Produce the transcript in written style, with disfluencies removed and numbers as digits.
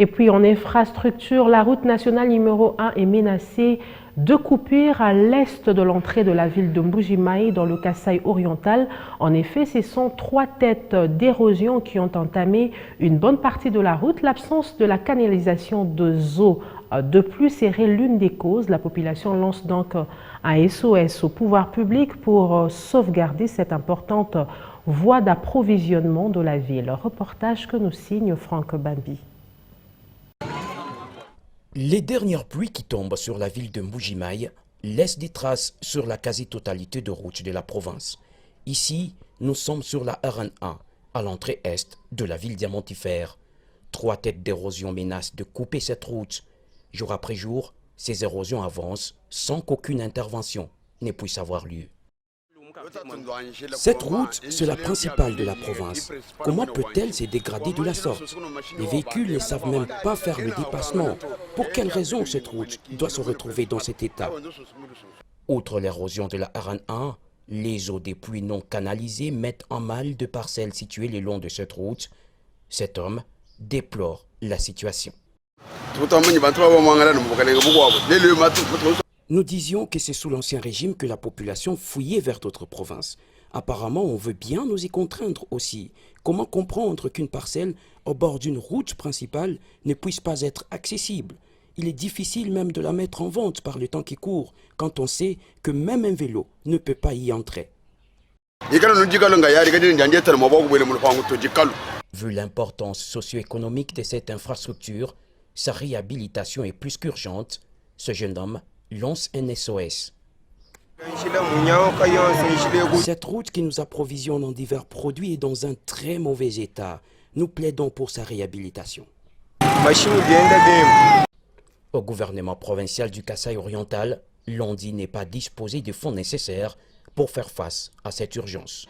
Et puis en infrastructure, la route nationale numéro 1 est menacée de coupures à l'est de l'entrée de la ville de Mbuji-Mayi dans le Kasaï oriental. En effet, ce sont 3 têtes d'érosion qui ont entamé une bonne partie de la route. L'absence de la canalisation de eau de plus serait l'une des causes. La population lance donc un SOS au pouvoir public pour sauvegarder cette importante voie d'approvisionnement de la ville. Reportage que nous signe Franck Bambi. Les dernières pluies qui tombent sur la ville de Mbuji-Mayi laissent des traces sur la quasi-totalité de routes de la province. Ici, nous sommes sur la RN1, à l'entrée est de la ville diamantifère. 3 têtes d'érosion menacent de couper cette route. Jour après jour, ces érosions avancent sans qu'aucune intervention ne puisse avoir lieu. Cette route, c'est la principale de la province. Comment peut-elle se dégrader de la sorte? Les véhicules ne savent même pas faire le dépassement. Pour quelle raison cette route doit se retrouver dans cet état? Outre l'érosion de la RN1, les eaux des pluies non canalisées mettent en mal de parcelles situées le long de cette route. Cet homme déplore la situation. Nous disions que c'est sous l'Ancien Régime que la population fouillait vers d'autres provinces. Apparemment, on veut bien nous y contraindre aussi. Comment comprendre qu'une parcelle au bord d'une route principale ne puisse pas être accessible? Il est difficile même de la mettre en vente par le temps qui court, quand on sait que même un vélo ne peut pas y entrer. Vu l'importance socio-économique de cette infrastructure, sa réhabilitation est plus qu'urgente. Ce jeune homme lance un SOS. Cette route qui nous approvisionne en divers produits est dans un très mauvais état. Nous plaidons pour sa réhabilitation. Au gouvernement provincial du Kasaï oriental, l'on dit n'est pas disposé des fonds nécessaires pour faire face à cette urgence.